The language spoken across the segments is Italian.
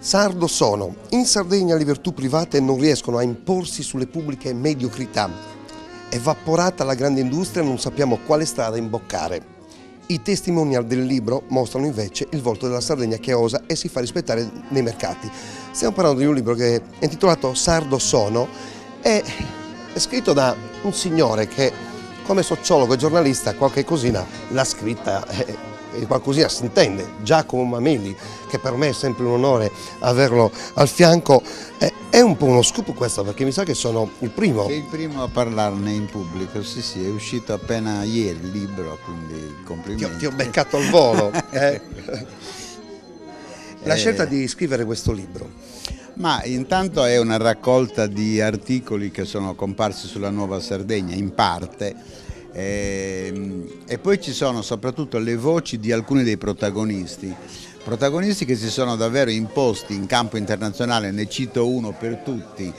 Sardo sono. In Sardegna le virtù private non riescono a imporsi sulle pubbliche mediocrità. Evaporata la grande industria, non sappiamo quale strada imboccare. I testimonial del libro mostrano invece il volto della Sardegna che osa e si fa rispettare nei mercati. Stiamo parlando di un libro che è intitolato Sardo sono, è scritto da un signore che come sociologo e giornalista qualche cosina l'ha scritta e qualcosina si intende. Giacomo Mameli, che per me è sempre un onore averlo al fianco, è un po' uno scoop questo, perché mi sa che sono il primo. Sei il primo a parlarne in pubblico, sì, è uscito appena ieri il libro, quindi complimenti. Ti ho beccato al volo. La scelta di scrivere questo libro? Ma intanto è una raccolta di articoli che sono comparsi sulla Nuova Sardegna, in parte, e poi ci sono soprattutto le voci di alcuni dei protagonisti che si sono davvero imposti in campo internazionale. Ne cito uno per tutti: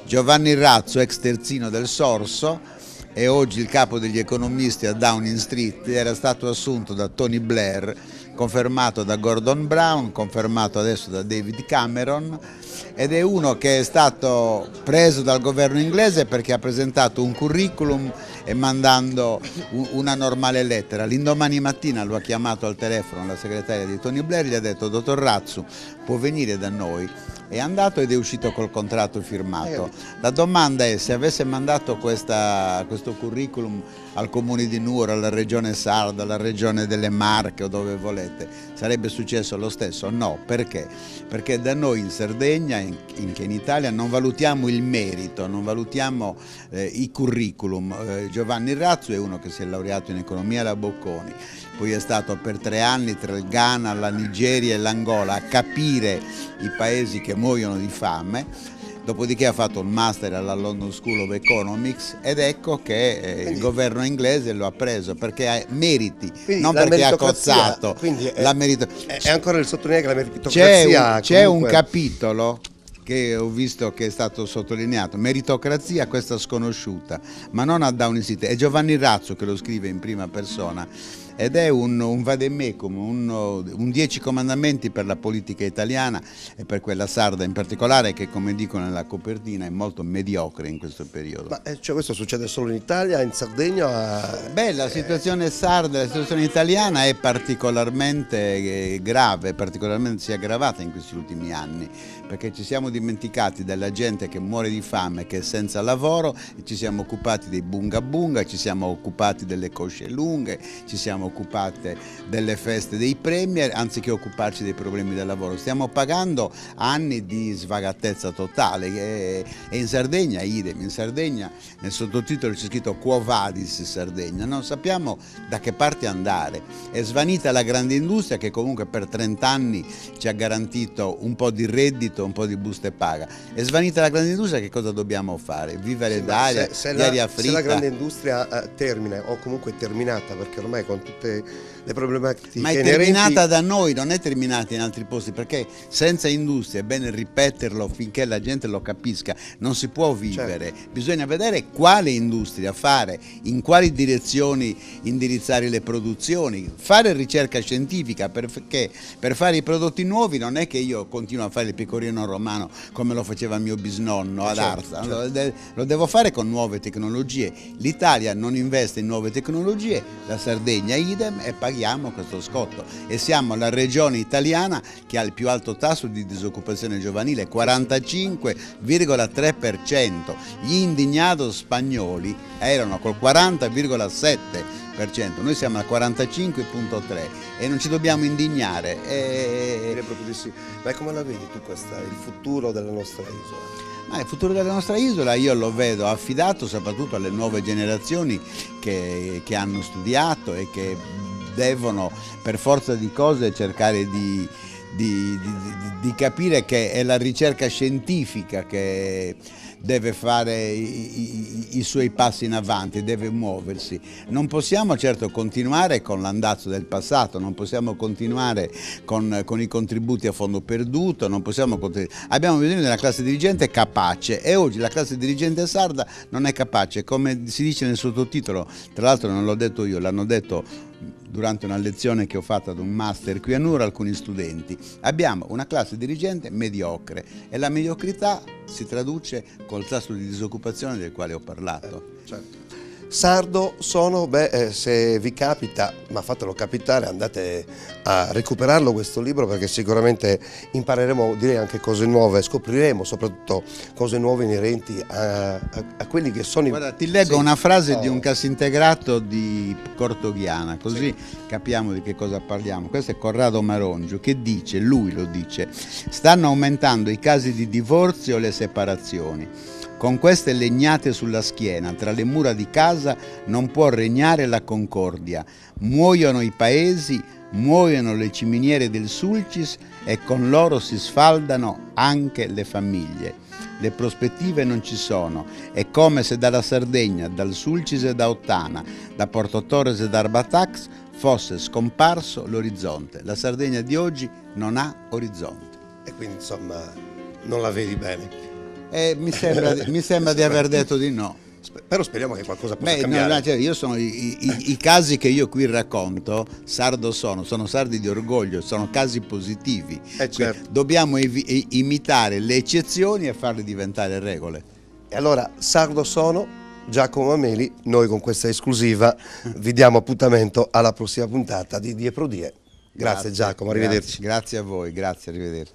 Giovanni Razzo, ex terzino del Sorso e oggi il capo degli economisti a Downing Street, era stato assunto da Tony Blair, confermato da Gordon Brown, confermato adesso da David Cameron, ed è uno che è stato preso dal governo inglese perché ha presentato un curriculum e mandando una normale lettera. L'indomani mattina lo ha chiamato al telefono la segretaria di Tony Blair, gli ha detto: dottor Razzo, può venire da noi? È andato ed è uscito col contratto firmato. La domanda è: se avesse mandato questo curriculum al comune di Nuoro, alla regione Sarda, alla regione delle Marche o dove volete, sarebbe successo lo stesso? No, perché? Perché da noi in Sardegna, che in Italia, non valutiamo il merito, non valutiamo i curriculum. Giovanni Razzo è uno che si è laureato in economia alla Bocconi, poi è stato per 3 anni tra il Ghana, la Nigeria e l'Angola a capire i paesi che muoiono di fame, dopodiché ha fatto un master alla London School of Economics ed ecco che il governo inglese lo ha preso perché ha meriti, quindi non perché ha cozzato. Quindi è ancora il sottolineare che la meritocrazia c'è un capitolo che ho visto che è stato sottolineato: meritocrazia, questa sconosciuta, ma non a Downing Street. È Giovanni Razzo che lo scrive in prima persona ed è un vademecum, un 10 comandamenti per la politica italiana e per quella sarda in particolare, che, come dicono nella copertina, è molto mediocre in questo periodo. Ma cioè, questo succede solo in Italia, in Sardegna? Beh, la situazione sarda, la situazione italiana è particolarmente grave, particolarmente si è aggravata in questi ultimi anni, perché ci siamo dimenticati della gente che muore di fame, che è senza lavoro, e ci siamo occupati dei bunga bunga, ci siamo occupati delle cosce lunghe, ci siamo occupate delle feste dei premier, anziché occuparci dei problemi del lavoro. Stiamo pagando anni di svagatezza totale e in Sardegna idem. In Sardegna nel sottotitolo c'è scritto Quo vadis Sardegna, non sappiamo da che parte andare. È svanita la grande industria che comunque per 30 anni ci ha garantito un po' di reddito, un po' di busta e paga. È svanita la grande industria, che cosa dobbiamo fare? Vivere d'aria, di aria fritta? Se la grande industria termina, o comunque è terminata, perché ormai con tutte le problematiche ma è terminata da noi, non è terminata in altri posti, perché senza industria, è bene ripeterlo finché la gente lo capisca, non si può vivere. Certo. Bisogna vedere quale industria fare, in quali direzioni indirizzare le produzioni, fare ricerca scientifica, perché per fare i prodotti nuovi non è che io continuo a fare il pecorino romano come lo faceva mio bisnonno ad Arza. Certo. Lo devo fare con nuove tecnologie. L'Italia non investe in nuove tecnologie, la Sardegna idem, e paghiamo questo scotto, e siamo la regione italiana che ha il più alto tasso di disoccupazione giovanile, 45,3%. Gli indignados spagnoli erano col 40,7%, noi siamo al 45,3% e non ci dobbiamo indignare. Proprio di sì. Ma come la vedi tu il futuro della nostra isola? Ma il futuro della nostra isola io lo vedo affidato soprattutto alle nuove generazioni che hanno studiato e che devono per forza di cose cercare di capire che è la ricerca scientifica che deve fare i suoi passi in avanti, deve muoversi. Non possiamo certo continuare con l'andazzo del passato, non possiamo continuare con i contributi a fondo perduto, non possiamo abbiamo bisogno di una classe dirigente capace, e oggi la classe dirigente sarda non è capace, come si dice nel sottotitolo. Tra l'altro non l'ho detto io, l'hanno detto durante una lezione che ho fatto ad un master qui a Nuoro alcuni studenti. Abbiamo una classe dirigente mediocre e la mediocrità si traduce col tasso di disoccupazione del quale ho parlato. Certo. Sardo sono, se vi capita, ma fatelo capitare, andate a recuperarlo questo libro, perché sicuramente impareremo, direi, anche cose nuove, scopriremo soprattutto cose nuove inerenti a quelli che sono Guarda, ti leggo una frase di un cassintegrato di Cortoghiana, così capiamo di che cosa parliamo. Questo è Corrado Marongio che dice, lui lo dice: stanno aumentando i casi di divorzio e le separazioni. Con queste legnate sulla schiena, tra le mura di casa non può regnare la concordia. Muoiono i paesi, muoiono le ciminiere del Sulcis e con loro si sfaldano anche le famiglie. Le prospettive non ci sono, è come se dalla Sardegna, dal Sulcis e da Ottana, da Porto Torres e da Arbatax fosse scomparso l'orizzonte. La Sardegna di oggi non ha orizzonte. E quindi insomma non la vedi bene. Mi sembra di aver detto di no. Però speriamo che qualcosa possa cambiare. Cioè, io sono i casi che io qui racconto, sardo sono sardi di orgoglio, sono casi positivi. Certo. Dobbiamo imitare le eccezioni e farle diventare regole. E allora, sardo sono, Giacomo Mameli, noi con questa esclusiva vi diamo appuntamento alla prossima puntata di Die Pro Die. Grazie Giacomo, arrivederci. Grazie a voi, grazie, arrivederci.